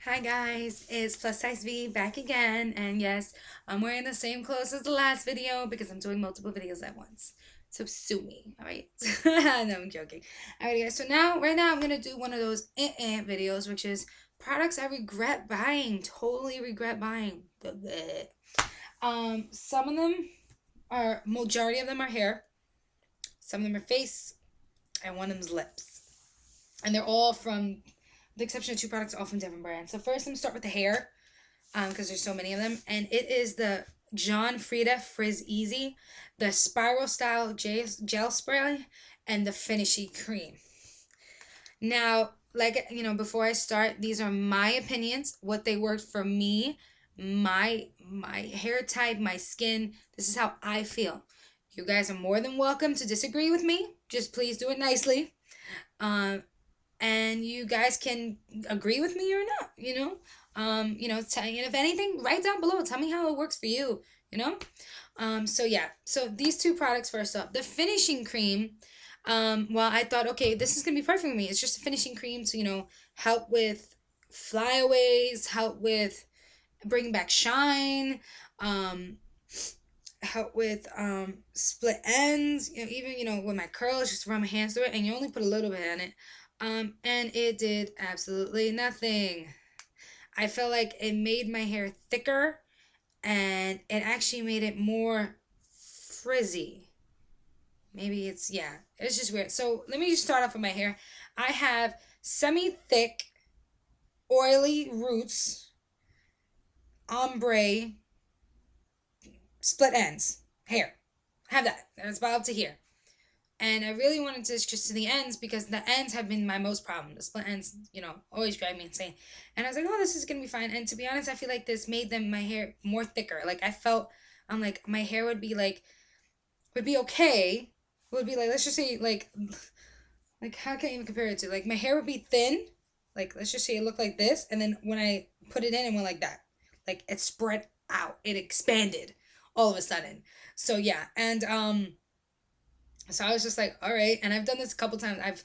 Hi guys, it's Plus Size V back again, and yes, I'm wearing the same clothes as the last video because I'm doing multiple videos at once. So sue me, alright? No, I'm joking. Alright guys, so right now I'm gonna do one of those videos, which is products I regret buying, totally regret buying. Some of them majority of them are hair, some of them are face, and one of them's lips. And they're all from the exception of two products, all from different brands. So first, I'm gonna start with the hair, because there's so many of them, and it is the Frieda Frizz Easy, the Spiral Style Gel Spray, and the Finishy Cream. Now, before I start, these are my opinions, what they worked for me, my hair type, my skin. This is how I feel. You guys are more than welcome to disagree with me. Just please do it nicely. And you guys can agree with me or not, and if anything, write down below, tell me how it works for you, so these two products. First up, the finishing cream. Well, I thought, okay, this is gonna be perfect for me. It's just a finishing cream to help with flyaways, help with bringing back shine, help with split ends, even with my curls, just run my hands through it, and you only put a little bit in it. And it did absolutely nothing. I felt like it made my hair thicker, and it actually made it more frizzy. Maybe it's just weird. So let me just start off with my hair. I have semi-thick, oily roots, ombre, split ends hair. I have that. That's about up to here. And I really wanted to just to the ends because the ends have been my most problem. The split ends, always drive me insane. And I was like, oh, this is going to be fine. And to be honest, I feel like this made my hair more thicker. Like I felt, I'm like, my hair would be okay. Would be like, let's just say how can I even compare it to? Like my hair would be thin. Like, let's just say it looked like this. And then when I put it in, it went like that. Like it spread out. It expanded all of a sudden. So yeah. And, so I was just like, all right. And I've done this a couple times. I've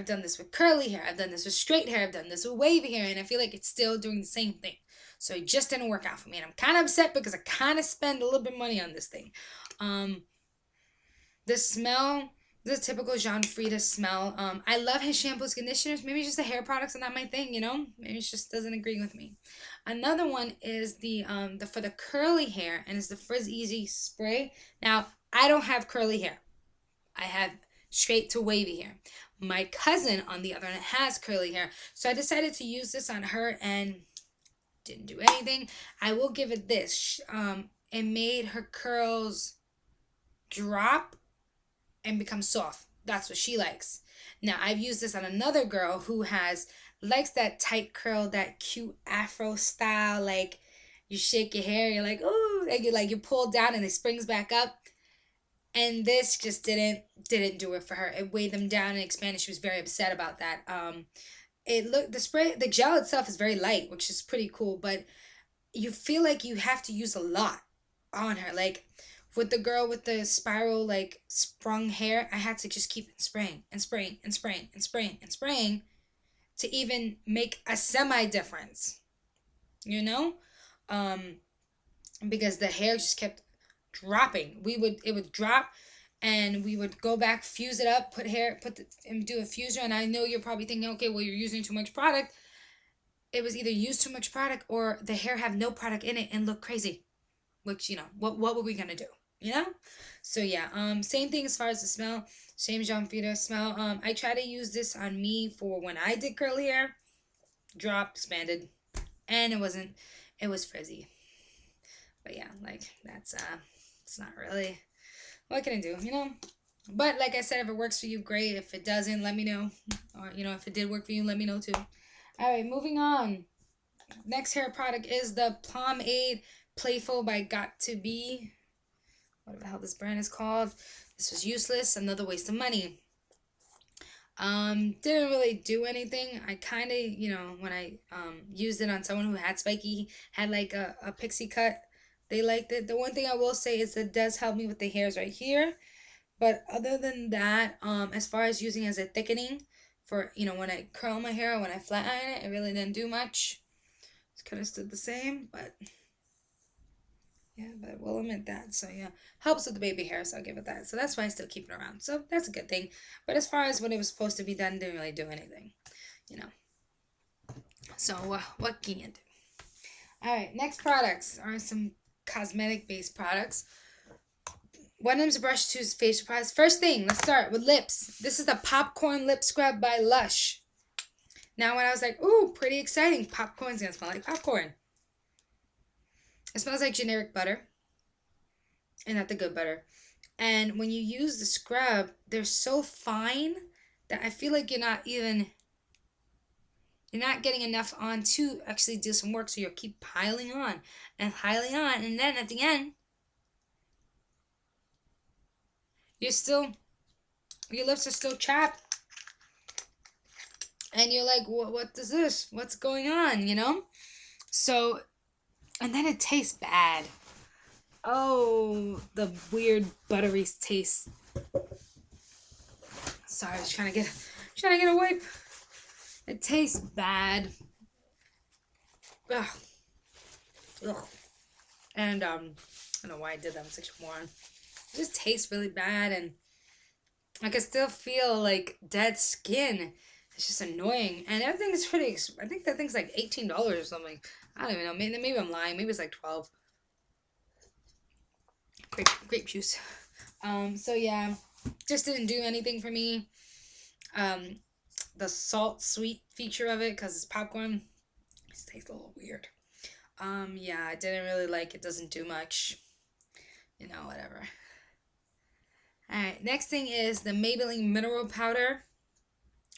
done this with curly hair. I've done this with straight hair. I've done this with wavy hair. And I feel like it's still doing the same thing. So it just didn't work out for me. And I'm kind of upset because I kind of spend a little bit of money on this thing. The smell, the typical Frieda smell. I love his shampoos, conditioners. Maybe just the hair products are not my thing, Maybe it just doesn't agree with me. Another one is the for the curly hair, and it's the Frizz Easy spray. Now, I don't have curly hair. I have straight to wavy hair. My cousin, on the other hand, has curly hair. So I decided to use this on her and didn't do anything. I will give it this. It made her curls drop and become soft. That's what she likes. Now, I've used this on another girl who likes that tight curl, that cute afro style. Like, you shake your hair, you're like, oh, and you pull down and it springs back up. And this just didn't do it for her. It weighed them down and expanded. She was very upset about that. The gel itself is very light, which is pretty cool, but you feel like you have to use a lot on her. Like with the girl with the spiral sprung hair, I had to just keep spraying and spraying and spraying and spraying and spraying to even make a semi difference. Because the hair just kept dropping. It would drop, and we would go back, fuse it up, and do a fuser. And I know you're probably thinking, okay, well, you're using too much product. It was either use too much product or the hair have no product in it and look crazy. Which, what were we gonna do? So yeah, same thing as far as the smell. Same Frieda smell. I try to use this on me for when I did curly hair. Dropped, expanded, and it was frizzy. But yeah, that's it's not really, what can I do, But like I said, if it works for you, great. If it doesn't, let me know. Or, if it did work for you, let me know too. All right, moving on. Next hair product is the Pomade Playful by Got2B. Whatever the hell this brand is called. This was useless. Another waste of money. Didn't really do anything. I kind of, when I used it on someone who had spiky, had like a pixie cut, they liked it. The one thing I will say is it does help me with the hairs right here. But other than that, as far as using as a thickening for, when I curl my hair or when I flat iron it, it really didn't do much. kind of stood the same, but yeah, but we'll admit that. So yeah, helps with the baby hair, so I'll give it that. So that's why I still keep it around. So that's a good thing. But as far as when it was supposed to be done, didn't really do anything, you know. So what can you do? All right, next products are some cosmetic-based products. One of them's a brush, two is facial products. First thing, let's start with lips. This is the Popcorn Lip Scrub by LUSH. Now when I was like, ooh, pretty exciting. Popcorn's gonna smell like popcorn. It smells like generic butter. And not the good butter. And when you use the scrub, they're so fine that I feel like you're not getting enough on to actually do some work. So you'll keep piling on and piling on. And then at the end, your lips are still chapped. And you're like, what is this? What's going on, you know? So, and then it tastes bad. Oh, the weird buttery taste. Sorry, I was trying to get a wipe. It tastes bad. Ugh. Ugh. And I don't know why I did that. I'm such a moron. It just tastes really bad, and I can still feel like dead skin. It's just annoying, and everything is pretty. I think that thing's like $18 or something. I don't even know. Maybe I'm lying. Maybe it's like 12. Grape juice. So yeah, just didn't do anything for me. The salt sweet feature of it, because it's popcorn, it tastes a little weird. Yeah, I didn't really like it. Doesn't do much. You know, whatever. Alright, next thing is the Maybelline Mineral Powder.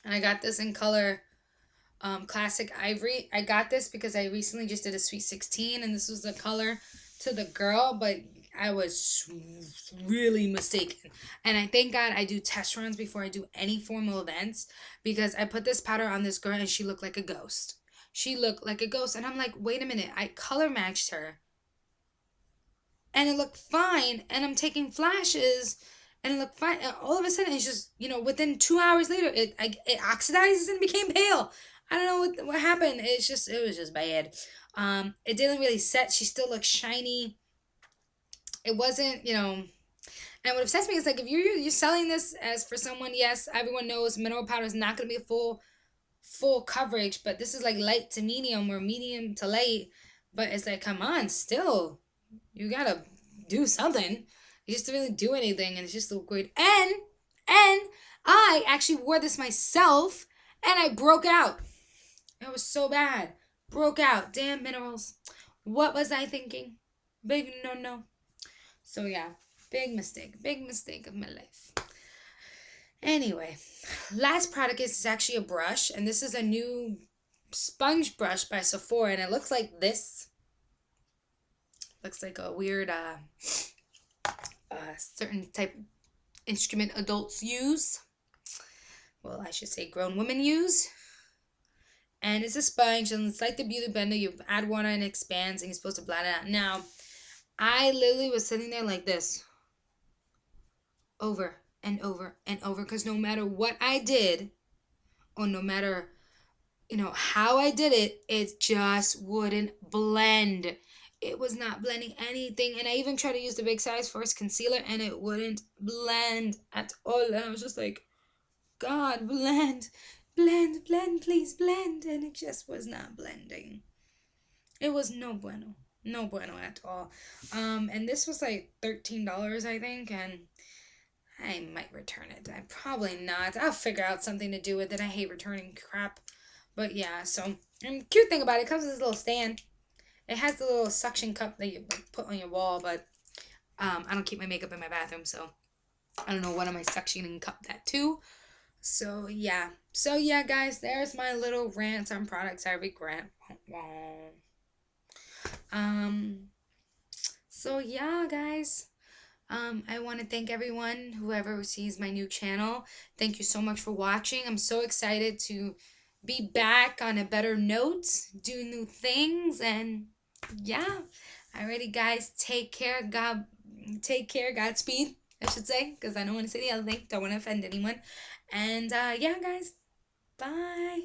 And I got this in color Classic Ivory. I got this because I recently just did a Sweet 16, and this was the color to the girl, but I was really mistaken. And I thank God I do test runs before I do any formal events, because I put this powder on this girl and she looked like a ghost. She looked like a ghost, and I'm like, wait a minute, I color matched her. And it looked fine, and I'm taking flashes, and it looked fine. And all of a sudden, it's just, you know, within 2 hours later, it oxidizes and became pale. I don't know what happened. It was just bad. It didn't really set. She still looked shiny. It wasn't, you know. And what upsets me is, like, if you're selling this as for someone, yes, everyone knows mineral powder is not going to be full coverage, but this is like light to medium or medium to light. But it's like, come on, still, you gotta do something. You just didn't really do anything, and it's just look great. And I actually wore this myself, and I broke out. It was so bad. Broke out. Damn minerals. What was I thinking? Big no. So yeah, big mistake of my life. Anyway, last product is actually a brush, and this is a new sponge brush by Sephora, and it looks like this. Looks like a weird certain type of instrument adults use. Well, I should say grown women use. And it's a sponge, and it's like the Beauty Blender. You add water and it expands, and you're supposed to blend it out. Now, I literally was sitting there like this, over and over and over, because no matter what I did, or no matter, you know, how I did it, it just wouldn't blend. It was not blending anything, and I even tried to use the big size first concealer, and it wouldn't blend at all. And I was just like, God, blend, please blend, and it just was not blending. It was no bueno at all. And this was like $13, I think, and I might return it. I probably not. I'll figure out something to do with it. I hate returning crap. But yeah, so, and the cute thing about it comes with this little stand. It has the little suction cup that you put on your wall, but I don't keep my makeup in my bathroom, so I don't know what am I suctioning cup that to. So yeah. So yeah, guys, there's my little rants on products I regret. So yeah, guys. I want to thank everyone, whoever sees my new channel. Thank you so much for watching. I'm so excited to be back on a better note, do new things, and yeah. Alrighty, guys, take care. Godspeed, I should say, because I don't want to say the other thing. Don't want to offend anyone. And yeah, guys, bye.